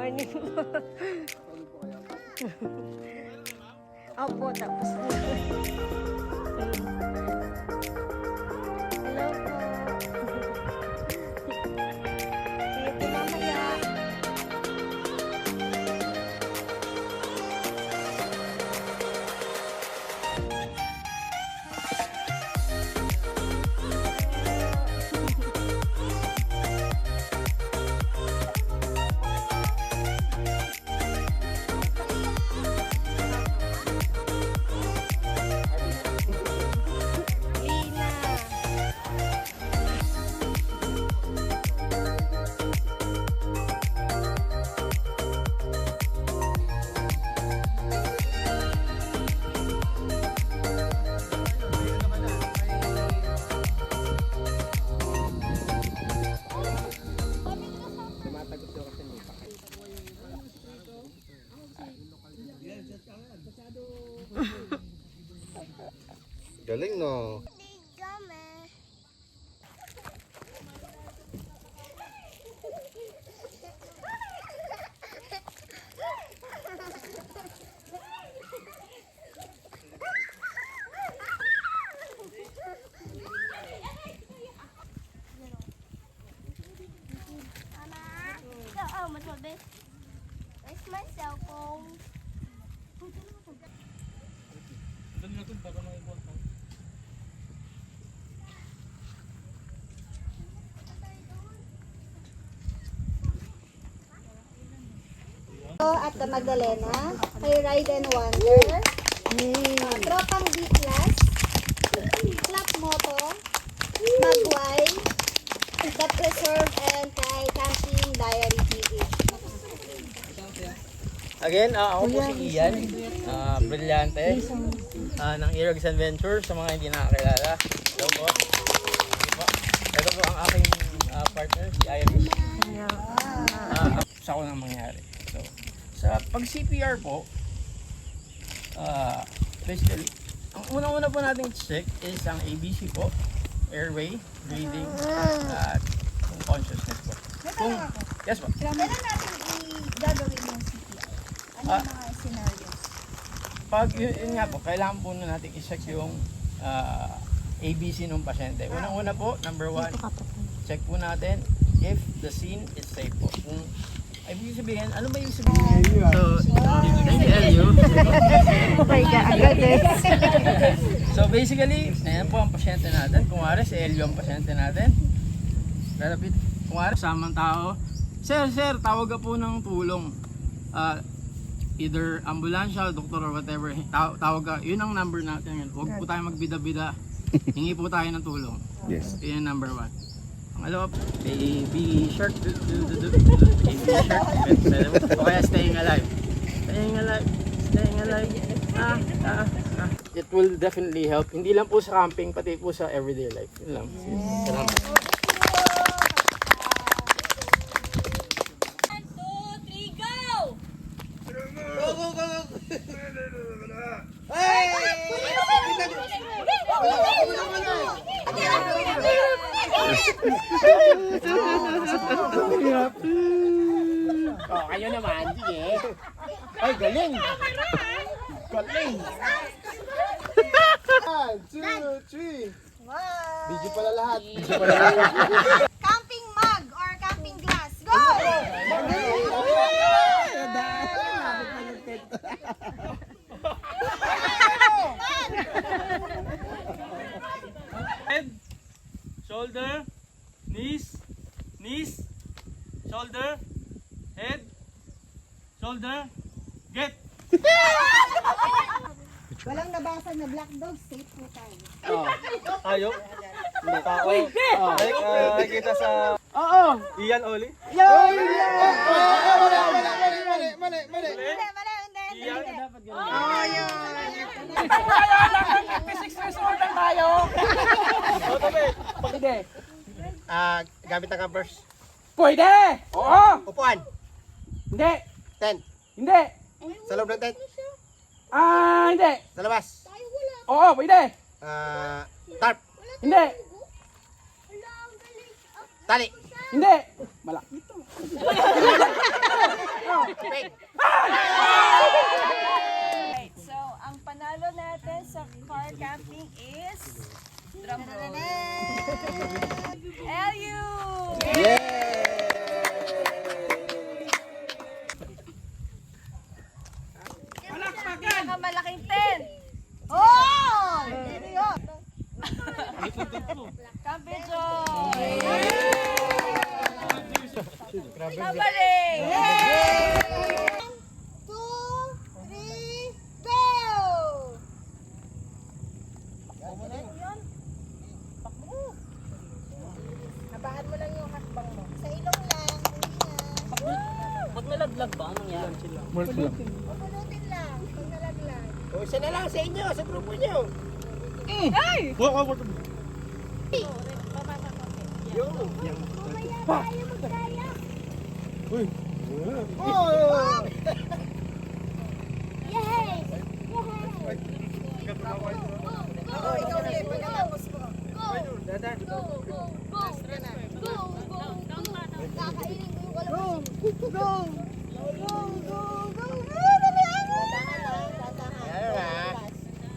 morning po. Opo, tapos na. Hello po. See you po mamaya. Galing no. Where's my cell phone? At the Magdalena, kay Ride and Wonder, Tropang B-Class, Clap Moto, Magway, The Preserve, and kay Camping Diary TV. Again, ako po si Ian, brilyante ng Erogs Adventure sa mga hindi nakakilala. Hello po. Ito po ang aking partner, si Iris. Sa ako nang mangyari. So, sa pag-CPR po, basically, ang unang-una po natin check is ang ABC po, airway, breathing, at consciousness po. Yes po. Kailan natin i-gagawin yung CPR? Ano yung mga scenarios? Pag yun nga po, kailangan po na natin i-check yung ABC ng pasyente. Unang-una po, number 1, check po natin if the scene is safe po. Kung ay ibig sabihin, ano ba yung sabihin? So basically, ayan po ang pasyente natin. Kung wari, si Elio ang pasyente natin. Lalapit, kung wari, samang tao. Sir, tawag ka po ng tulong. Either ambulansya, doktor, or whatever. Tawag ka, yun ang number natin. Huwag po tayo magbida-bida. Hingi po tayo ng tulong. Yes. Yun ang number 1. Hello, baby shark, baby shark, o kaya staying alive. It will definitely help, hindi lang po sa camping, pati po sa everyday life. Yun lang. Salamat. 1, 2, 3, go! Oh, kayo naman, sige. Ay, galing! Galing! 1, 2, 3. Video pala lahat. Camping mug or camping glass. Go! Head, shoulder, knees, shoulder, head, shoulder, get! Walang nabasa na black dog, safe po tayo. Ayok? Hindi pa ako. Nakikita sa... Ian Oli? Mali. Ian? Dapat ganun. Gamit ang campers. Pwede! Oo! Upuan. Hindi! Tent. Hindi! Sa loob ng tent. Hindi! Sa labas. Oo, pwede! Tarp. Hindi! Tali. Hindi! Malak. Right, so ang panalo natin sa car camping is drum roll. LU! Pinakamalaking tent. Oh! Dito yun. Camping Joy! Kabaling! 2, 3, go! Abahan mo lang yung hakbang mo. Sa ilong lang. Pag nalaglag ba, anong yan? Pupulutin lang. Pag nalaglag. O, isa na lang sa inyo, sa grupo nyo. Tayo magkaya. Oh! Yay! Oo, ikaw ulit. Pagkatapos mo. Kakainin ko yung kalabas.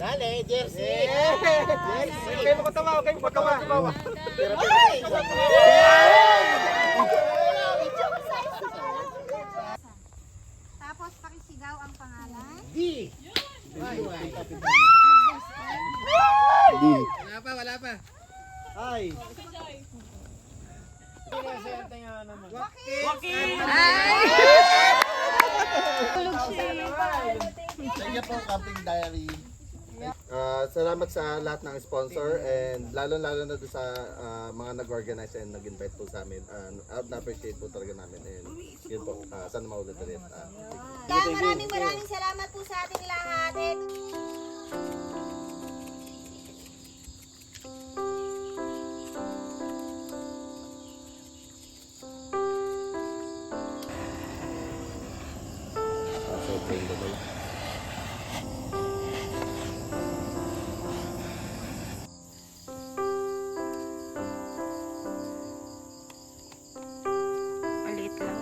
Dali, Jersey! Jersey! Huwag kayo makatawa, huwag kayo makatawa. Tapos pakisigaw ang pangalan. D! Wala pa. Ay! Sa inyo po, Camping Diary. Salamat sa lahat ng sponsor and lalo-lalo na doon sa mga nag-organize and nag-invite po sa amin. Na-appreciate po talaga namin and yun po, sana maulit ulit. Maraming salamat po sa ating lahat. Maliit lang.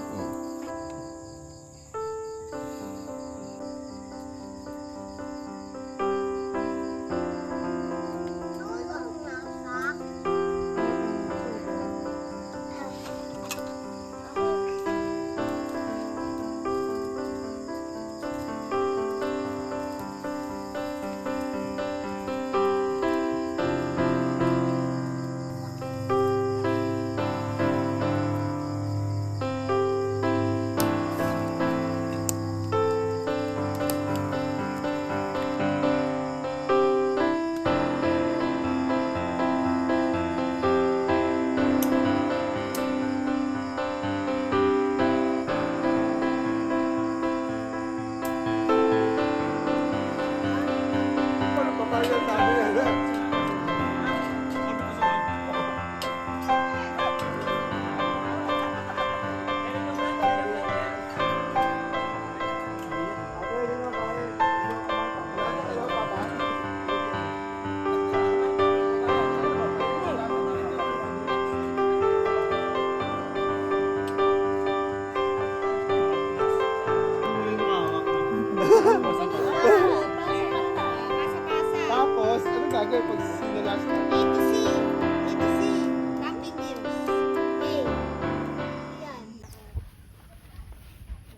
Tapos, ano gagawin pag sinulas na? A to C. Camping games. A. Yan.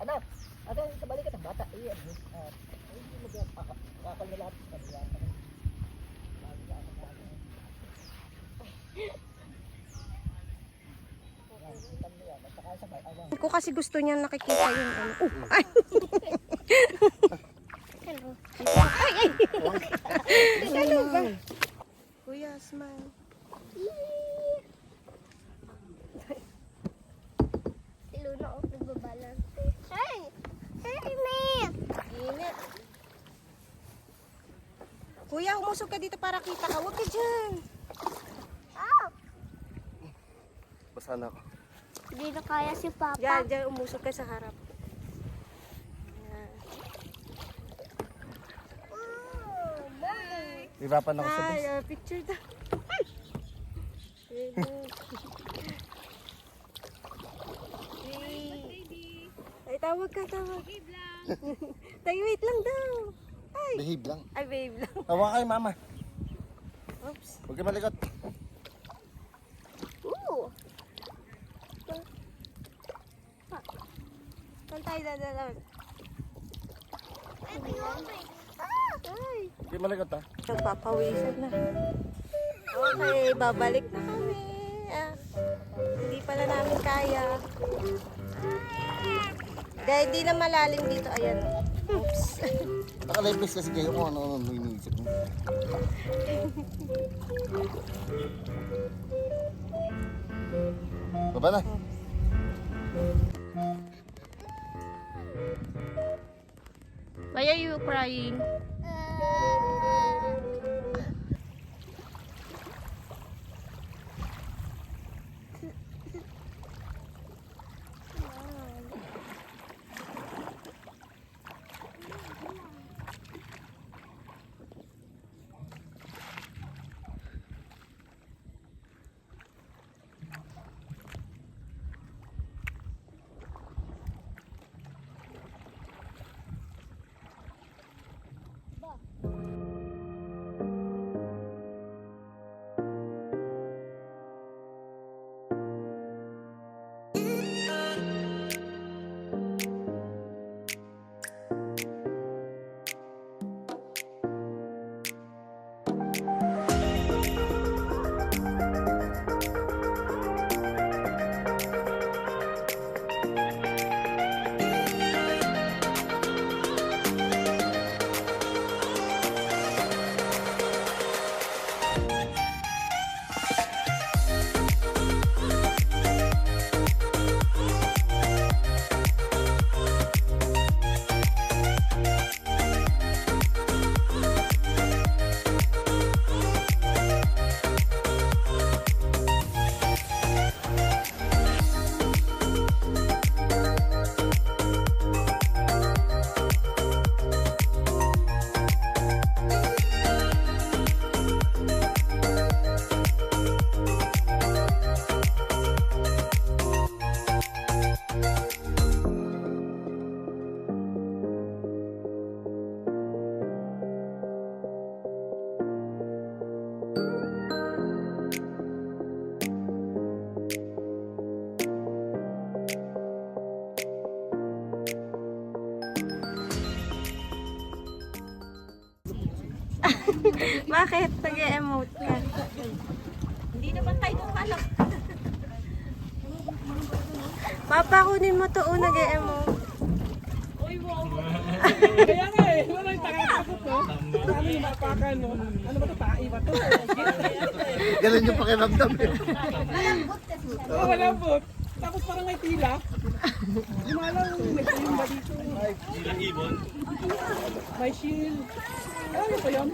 Anak, ada sa balikat ng bata. Iyan. Hindi mo kakal na lahat. Ko kasi gusto niya nakikita yung ano. Ay! Ano ba? Kuya, smile. Si Luna ako nagbabalance. Hey! Hey, init! Init. Kuya, umusog ka dito para kita ka. Huwag ka dyan. Ah! Basa na ako. Hindi na kaya si Papa. Diyan, umusog ka sa harap. Hirapan ako sa bus. Ay, picture daw. Ay, tawag ka, tawag. Tay, wait lang daw. Ay, Behave lang. ay babe lang. Tawa kayo, mama. Oops. Huwag kayo malikot. Ooh. Saan tayo dadalaw? Ay. Huwag kayo malikot, ha? Nagpapawisan na. Okay, babalik na kami. Hindi pala namin kaya. Dahil di na malalim dito. Ayan. Oops. Nakalipis kasi kayo kung ano iniisip mo. Baba na. Why are you crying? Bakit? Nag-emote ka. Hindi naman tayo kalak. Papa, kunin mo to. Nag-emote. Kaya nga eh, wala yung takakapot no? Ano yung mapakan no? Ano ba ito? Tae ba ito? Ganun yung pakiramdam eh. Oh, malambot. Tapos parang may tila. Lumalang nag-iim ba dito? Tila ibon? May shield. Ano ba yun?